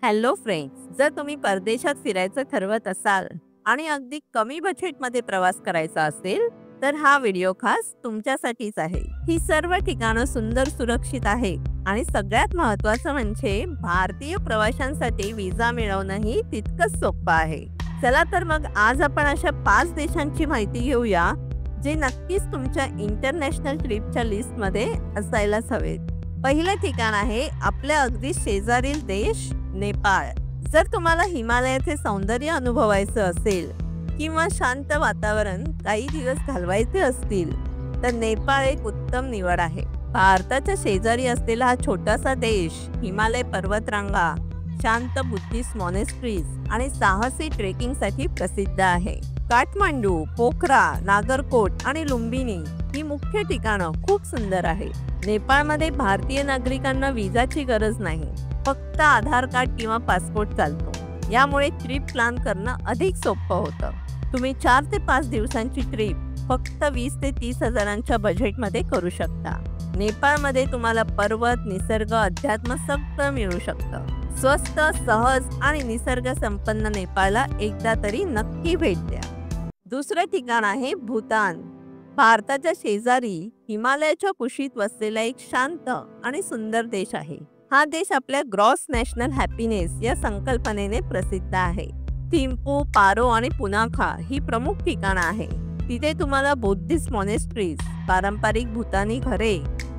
Hello friends, जर तुम्ही परदेशात फिरायचं ठरवत असाल आणि अगदी कमी बजेटमध्ये प्रवास करायचा असेल तर हा व्हिडिओ खास तुमच्यासाठीच आहे. ही सर्व ठिकाणं सुंदर, सुरक्षित आहे आणि सगळ्यात महत्त्वाचं म्हणजे भारतीय प्रवाशांसाठी विजा मिळवणंही तितकंच सोपं आहे. चला तर मग आज आपण अशा 5 देशांची माहिती घेऊया जे नक्कीच तुमच्या इंटरनॅशनल ट्रिपच्या लिस्टमध्ये असायलाच हवेत. पहिलं ठिकाण आहे आपल्या अगदी शेजारील देश नेपाळ. जर तुम्हाला हिमालयाचे सौंदर्य अनुभवायचं असेल किंवा शांत वातावरण काही दिवस घालवायचे असतील तर नेपाळ एक उत्तम निवड आहे. भारताच्या शेजारी असलेला हा छोटासा देश हिमालय पर्वतरांगा, शांत बुद्धिस्ट मॉनेस्ट्रीज आणि साहसी ट्रेकिंगसाठी प्रसिद्ध आहे. काठमांडू, पोखरा, नागरकोट आणि लुंबिनी ही मुख्य ठिकाणं खूप सुंदर आहे. नेपाळमध्ये भारतीय नागरिकांना विजाची गरज नाही, फक्त आधार कार्ड किंवा पासपोर्ट चालतो. यामुळे ट्रिप प्लॅन करणं अधिक सोपं होतं. तुम्ही 4 ते 5 दिवसांची ट्रिप फक्त 20 ते 30 हजारांच्या बजेटमध्ये करू शकता. नेपाळमध्ये तुम्हाला पर्वत, निसर्ग, अध्यात्म सगळं मिळू शकतं. स्वस्त, सहज आणि निसर्ग संपन्न नेपाळला एकदा तरी नक्की भेट द्या. दुसरं ठिकाण आहे भूतान. भारताच्या शेजारी हिमालयाच्या कुशीत वसलेला एक शांत आणि सुंदर देश आहे. हा देश आपल्या ग्रॉस नॅशनल हॅपीनेस या संकल्पनेने प्रसिद्ध आहे. थिम्पू, पारो आणि पुनाखा ही प्रमुख ठिकाणं आहे. तिथे तुम्हाला बुद्धिस्ट मॉनेस्ट्रीज, पारंपरिक भूतानी घरे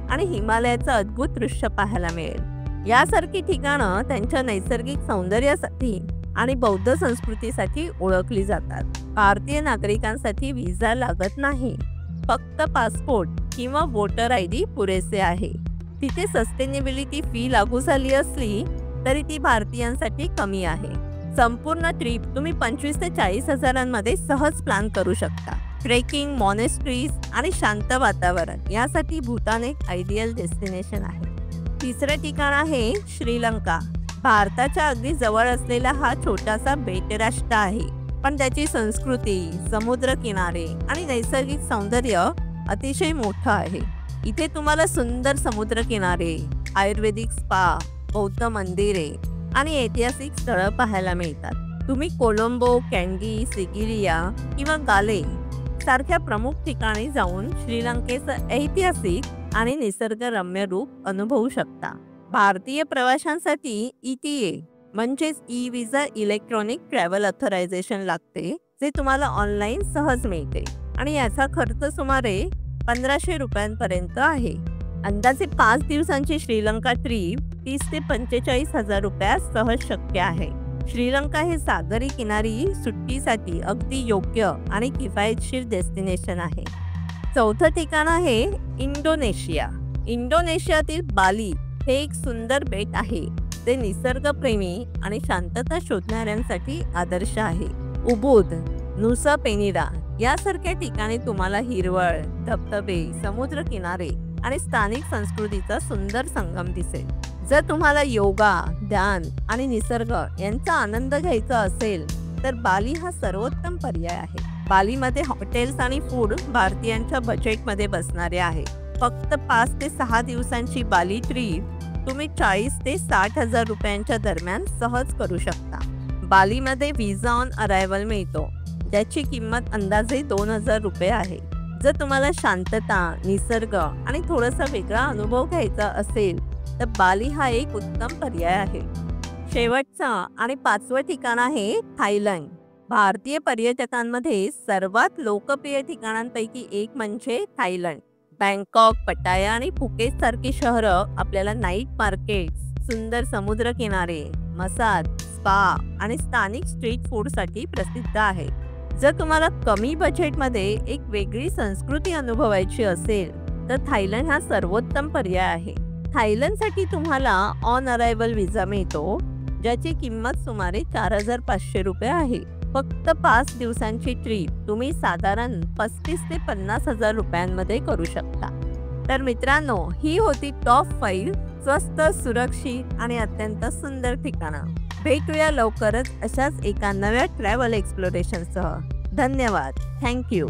आणि हिमालयाचं अद्भुत दृश्य पाहायला मिळेल. यासारखी ठिकाणं त्यांच्या नैसर्गिक सौंदर्यासाठी आणि बौद्ध संस्कृतीसाठी ओळखली जातात. भारतीय नागरिकांसाठी व्हिसा लागत नाही, फक्त पासपोर्ट किंवा वोटर ID पुरेसे आहे. तिथे सस्टेनेबिलिटी फी लागू झाली असली तरी ती भारतीयांसाठी कमी आहे. संपूर्ण ट्रिप तुम्ही 25 ते 40 हजारांमध्ये सहज प्लॅन करू शकता. ट्रेकिंग, मॉनेस्ट्रीज आणि शांत वातावरण यासाठी भूतान एक आयडियल डेस्टिनेशन आहे. तिसरं ठिकाण आहे श्रीलंका. भारताच्या अगदी जवळ असलेला हा छोटासा बेटराष्ट्र आहे, पण त्याची संस्कृती, समुद्रकिनारे आणि नैसर्गिक सौंदर्य अतिशय मोठं आहे. इथे तुम्हाला सुंदर समुद्रकिनारे, आयुर्वेदिक स्पा, बौद्ध मंदिरे आणि ऐतिहासिक स्थळं पाहायला मिळतात. तुम्ही कोलंबो, कॅन्डी, सिगिलिया किंवा गाले सारख्या प्रमुख ठिकाणी जाऊन श्रीलंकेचं ऐतिहासिक आणि निसर्गरम्य रूप अनुभवू शकता. भारतीय प्रवाशांसाठी ETA म्हणजेच ई-विजा, इलेक्ट्रॉनिक ट्रॅव्हल ऑथरायझेशन लागते, जे तुम्हाला ऑनलाईन सहज मिळते आणि याचा खर्च सुमारे 1500 रुपयांपर्यंत आहे. अंदाजे 5 दिवसांची श्रीलंका ट्रिप 30 ते 45 हजार रुपयात सहज शक्य आहे. श्रीलंका हे सागरी किनारी सुट्टीसाठी अगदी योग्य आणि किफायतशीर डेस्टिनेशन आहे. चौथं ठिकाण आहे इंडोनेशिया. इंडोनेशियातील बाली हे एक सुंदर बेट आहे, ते निसर्गप्रेमी आणि शांतता शोधणाऱ्यांसाठी आदर्श आहे. उबुद, नुसा पेनिडा यासारख्या ठिकाणी तुम्हाला हिरवळ, धबधबे, समुद्रकिनारे आणि स्थानिक संस्कृतीचा सुंदर संगम दिसेल. जर तुम्हाला योगा, ध्यान आणि निसर्ग यांचा आनंद घ्यायचा असेल तर बाली हा सर्वोत्तम पर्याय आहे. बालीमध्ये हॉटेल्स आणि फूड भारतीयांच्या बजेटमध्ये बसणारे आहे. फक्त 5 ते 6 दिवसांची बाली ट्रिप तुम्ही 40 ते 60 हजार रुपयांच्या दरम्यान सहज करू शकता. बालीमध्ये व्हिसा ऑन अरायव्हल मिळतो, ज्याची किंमत अंदाजे 2000 रुपये आहे. जर तुम्हाला शांतता, निसर्ग आणि थोडासा वेगळा अनुभव घ्यायचा असेल तर बाली हा एक उत्तम पर्याय आहे. शेवटचं आणि 5वं ठिकाण आहे थायलंड. भारतीय पर्यटकांमध्ये सर्वात लोकप्रिय ठिकाणांपैकी एक म्हणजे थायलंड. बँकॉक, पटाया आणि फुकेत सारखी शहरं आपल्याला नाईट मार्केट्स, सुंदर समुद्रकिनारे, मसाज, स्पा आणि स्थानिक स्ट्रीट फूडसाठी प्रसिद्ध आहे. जर तुम्हाला कमी बजेटमध्ये एक वेगळी संस्कृती अनुभवायची असेल तर थायलंड हा सर्वोत्तम पर्याय आहे. थायलंडसाठी तुम्हाला ऑन अरायव्हल व्हिसा मिळतो, ज्याची किंमत सुमारे 4500 रुपये आहे. फक्त 5 दिवसांची ट्रिप तुम्ही साधारण 35 ते 50 हजार रुपयांमध्ये करू शकता. तर मित्रांनो, ही होती टॉप 5 स्वस्त, सुरक्षित आणि अत्यंत सुंदर ठिकाणं. भेटूया लवकरच अशाच एका नव्या ट्रॅव्हल एक्सप्लोरेशनसह. धन्यवाद. थँक्यू.